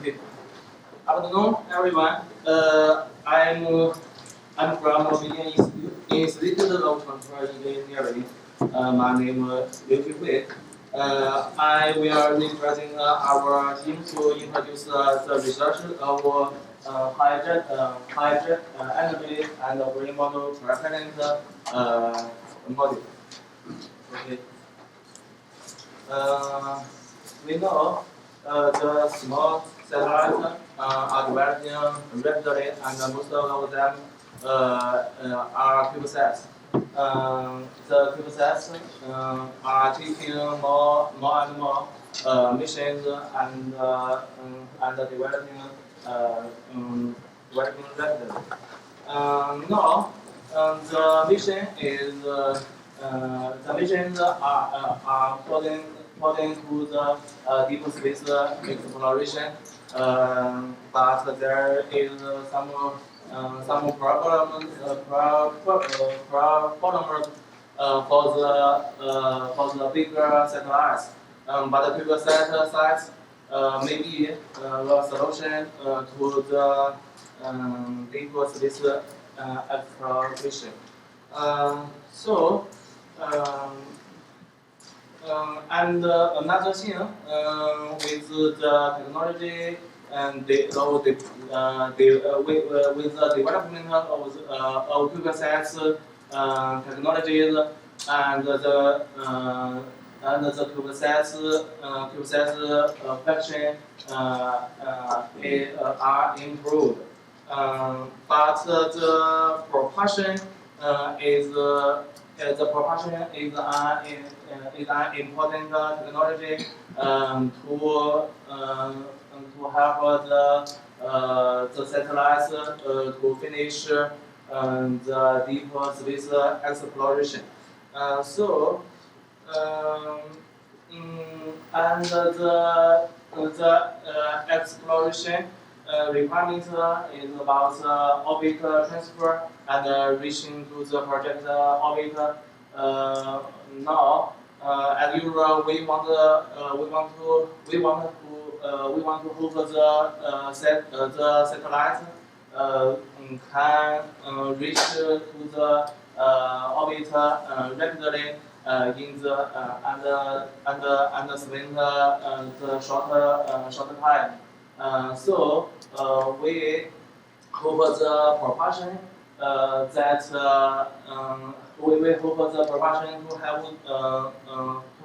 Okay. Afternoon, everyone. I'm from Beijing Institute of Control Engineering. My name is Xuhui Liu. I will represent our team to introduce the research of hydrogen energy and green monopropellant module. Okay. We know the small satellites are developing rapidly, and most of them are CubeSats. The CubeSats are taking more and more missions and developing rapidly. Now, the mission is the missions are according to the deep space exploration, but there is some problems for the bigger satellites. But the bigger satellites may be the solution to the deep space exploration. And another thing with the technology and with the development of CubeSats technologies and the CubeSats function are improved. But the propulsion is an important technology to help the satellites to finish the deep space exploration. And the exploration requirement is about orbit transfer and reaching to the project orbit. Now, as usual, we want to hope the satellite can reach to the orbit rapidly in the and spend the short time. We hope the propulsion we hope the propulsion to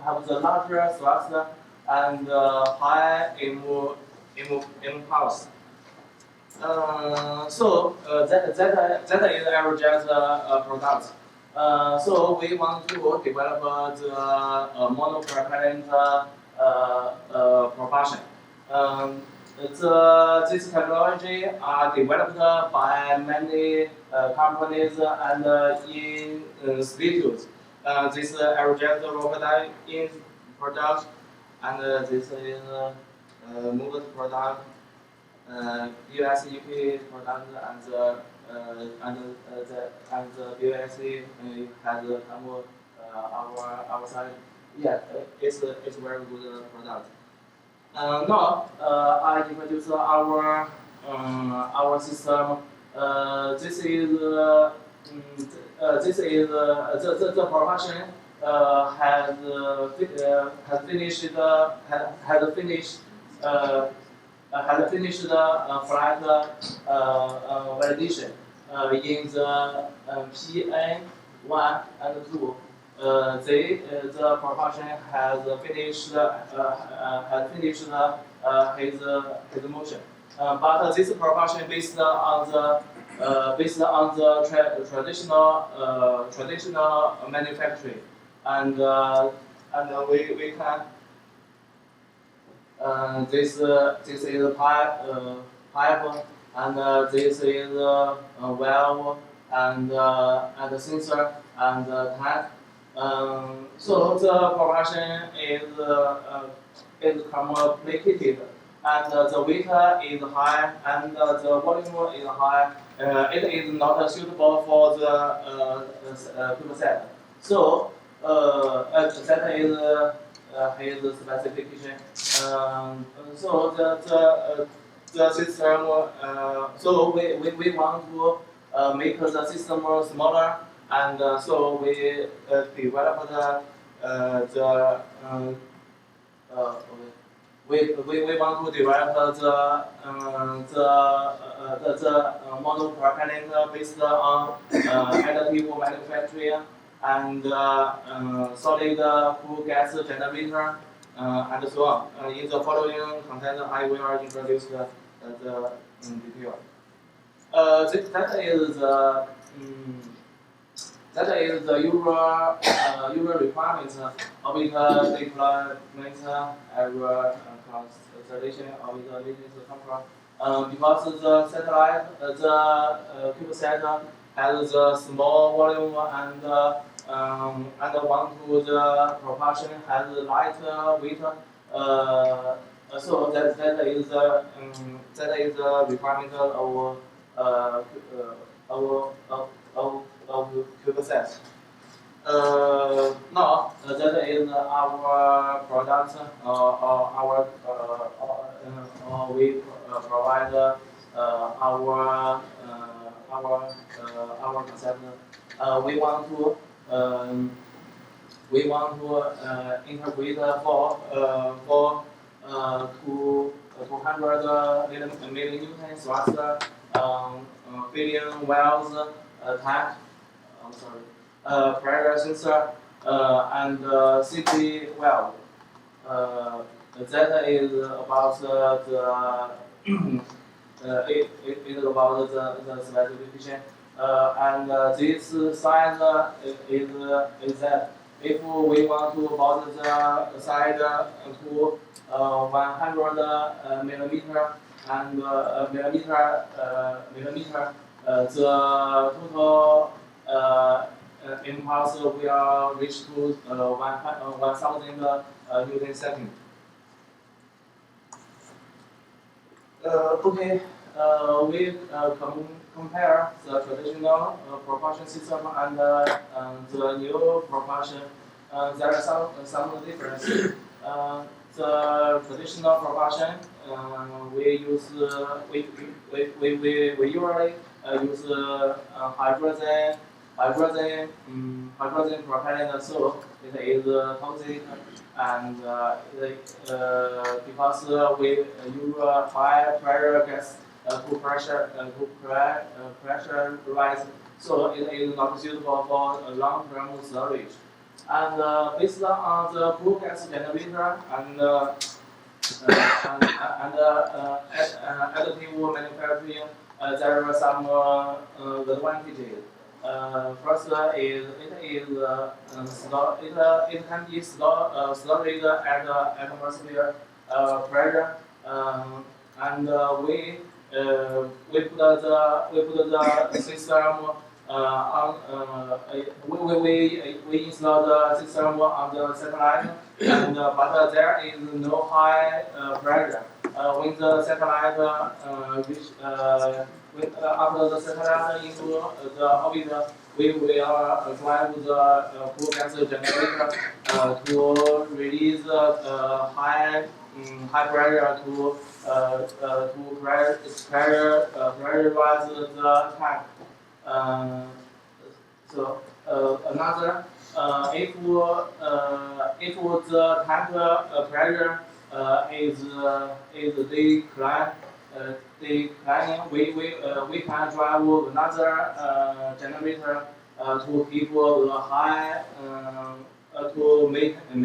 have the larger thrust and high impulse. That is our jet product. So we want to develop the monopropellant propulsion. This technology are developed by many companies and institutes. This aerojet rocket in product, and this is moved product, US EP product, and the USA has come our side. Yeah, it's very good product. Now I introduce our system. This is the propulsion has finished the flight validation in the PN1 and 2. The propulsion has finished his motion. But this propulsion based on the traditional manufacturing, and we can this is a pipe, and this is a valve and sensor and tank. So the propulsion is complicated, and the weight is high, and the volume is high. It is not suitable for the CubeSat. So that is his specification. So the system. So we want to make the system smaller, and so we develop we want to develop the monopropellant based on additive manufacturing and solid fuel gas generator and so on. In the following content, I will introduce the detail. That is the usual requirements of the deployment constellation of the business control. Because the satellite, the CubeSat has a small volume and one to the propulsion has light weight. So that is the requirement of CubeSats. Now that is our product. We provide our concept. We want to integrate for 200 million thrust filling wells tank. Pressure sensor and safety valve. That is about it is about the specification. And this size is that if we want to bought the side to 100 millimeter and millimeter, the total impulse will reach to 1,000 Newton second. Okay, we compare the traditional propulsion system and the new propulsion. There are some differences. The traditional propulsion we usually use hydrogen propellant, so it is toxic, and because we use high pressure gas to pressurize, so it is not suitable for long-term storage. And based on the fuel gas generator and additive manufacturing, there are some advantages. First is it can be stored at atmosphere pressure, and we put the system we install the system on the satellite, and but there is no high pressure. When the satellite after the satellite into the orbit, we will drive the fuel gas generator to release high pressure to pressurize the tank. So another, if the tank pressure is declining, we can drive another generator to keep the high to maintain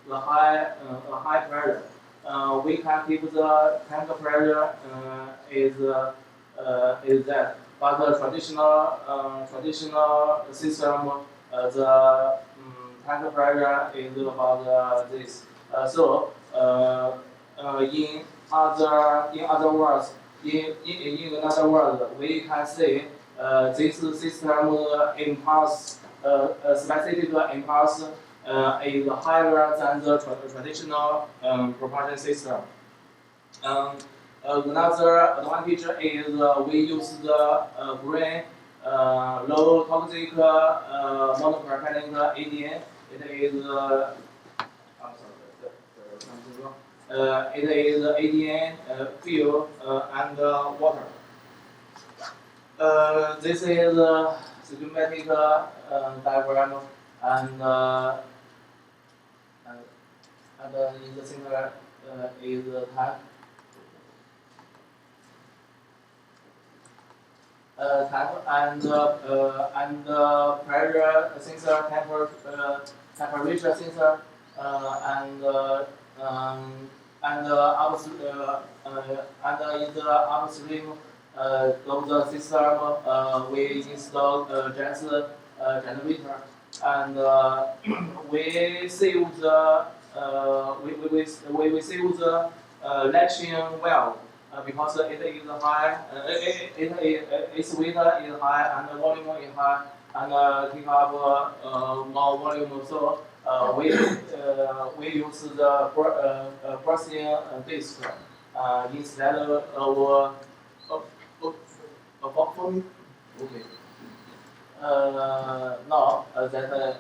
the high pressure. We can keep the tank pressure is that. But the traditional system, the tank pressure is about this. So in other words, we can say this system impulse, specific impulse, is higher than the traditional propulsion system. Another advantage is we use the green, low toxic monopropellant ADN. It is it is ADN, fuel, and water. This is a schematic diagram, and in the center is the tank. And pressure sensor, temperature sensor, and in the upstream of the system, we install gas generator, and we save the we save the latching valve. Because it is high, its weight is high and the volume is high, and take up more volume. So we use the bursting disc instead of forming. Okay. Now that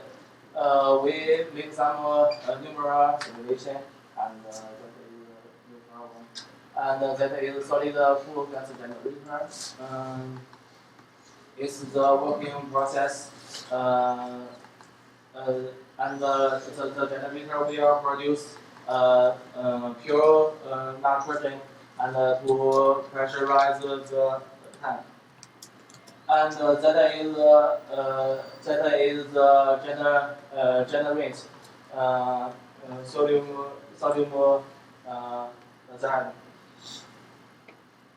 we make some numeral simulation, and and that is solid full gas generator. It's the working process, and the generator will produce pure nitrogen and to pressurize the tank. And that is generate sodium that.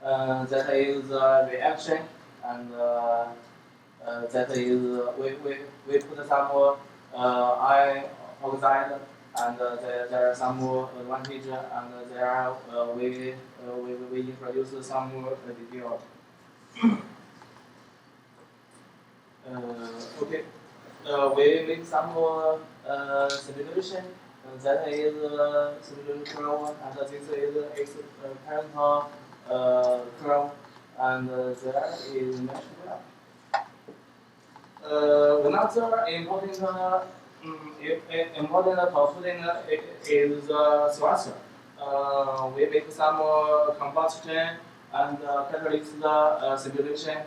That is reaction, and that is we put some iron oxide, and there are some advantage, and there we introduce some detail. Okay, we make some simulation. That is simulation 1, and this is experimental curve, and there is mesh graph. Another important component is thruster. We make some combustion and catalyst simulation.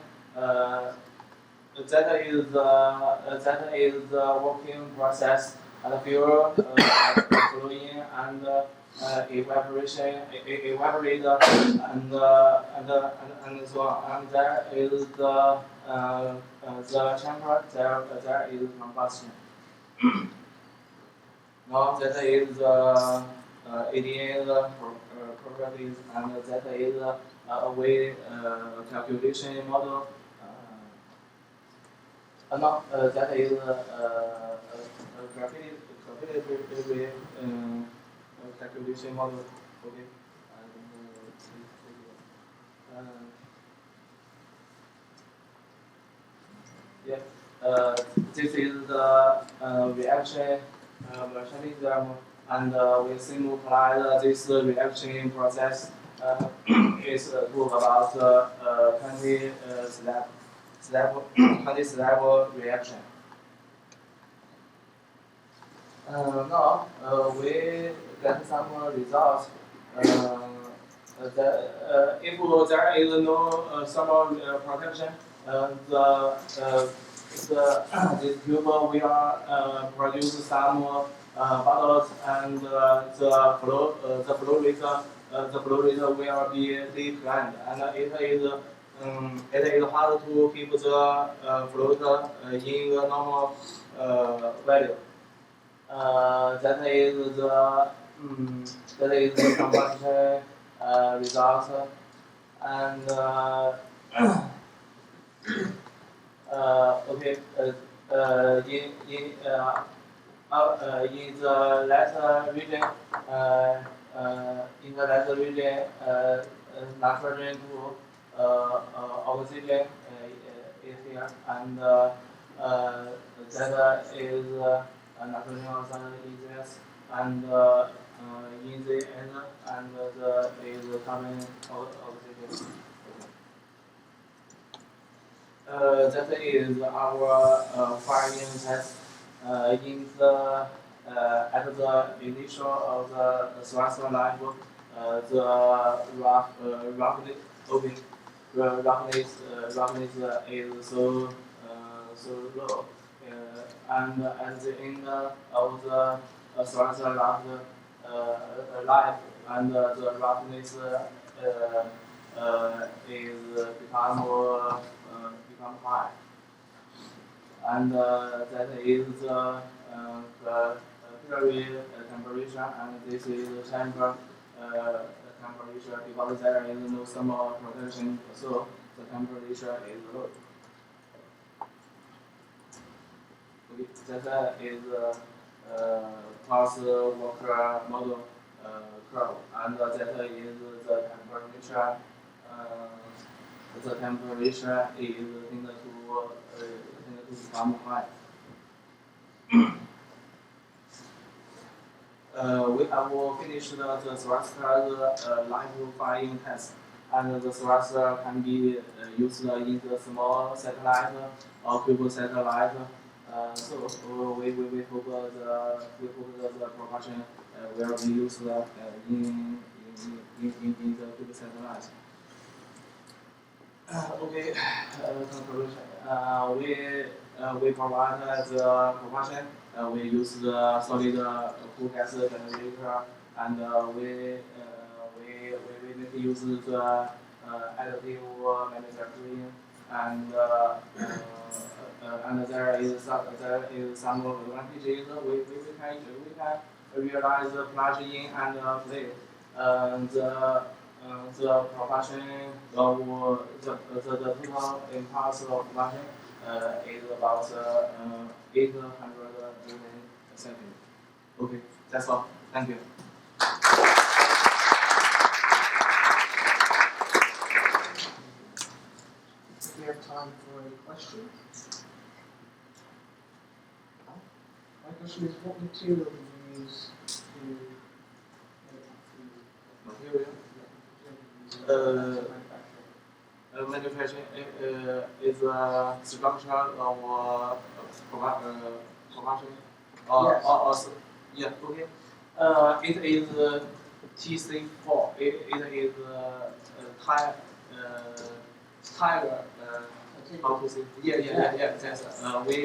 That is the working process, and fuel flowing and evaporation, evaporate, and so on. And there is the chamber. There is combustion. Now that is ADN properties, and that is a way calculation model. No, that is calculatory calculation model. Okay. Yeah. This is the reaction mechanism, and we simplify this reaction process. Is talk about 20 step reaction. Now we get some results. If there is no thermal protection, this tube will produce some bubbles, and the flow rate will be declined, and it is hard to keep the float in the normal value. That is the combustion result, and okay. In the latter region, nitrogen to oxygen is here, and that is nitrogen oxide is this, and in the end, and the is carbon oxygen. That is our firing test. In the at the initial of the thrust life, the roughness is so low, and at the end of the thrust life, and the roughness is become high, and that is the period temperature, and this is the temperature because there is no thermal protection, so the temperature is low. Okay, that is pulse walker model curve, and that is the temperature. The temperature is tend to become high. We have finished the thruster live firing test, and the thruster can be used in the small satellite or cube satellite. So we hope the propulsion will be used in the cube satellite. Okay, conclusion. We provide the propulsion. We use the solid fuel gas generator, and we use the additive manufacturing, and there is some advantages. We can realize the plug-in and play. The propulsion of the total impulse of propulsion is about 800 milliseconds. Okay, that's all. Thank you. We have time for any questions. My question is, what material do you use to material? Manufacturing is a structure of propulsion. Yes. Yeah, okay. It is TC4. It is tire. How to say? Yeah. Yes. We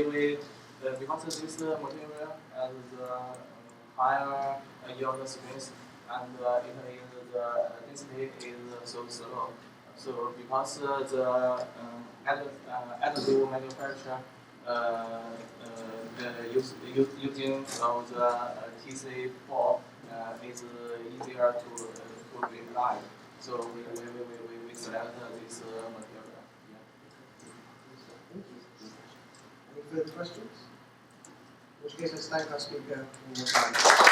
because this material has higher yield strength, and it is the density is so slow. So because the additive manufacture using the TC4 is easier to rely. So we select this material. Thank you. Any further questions? In which case, let's thank our speaker one more time.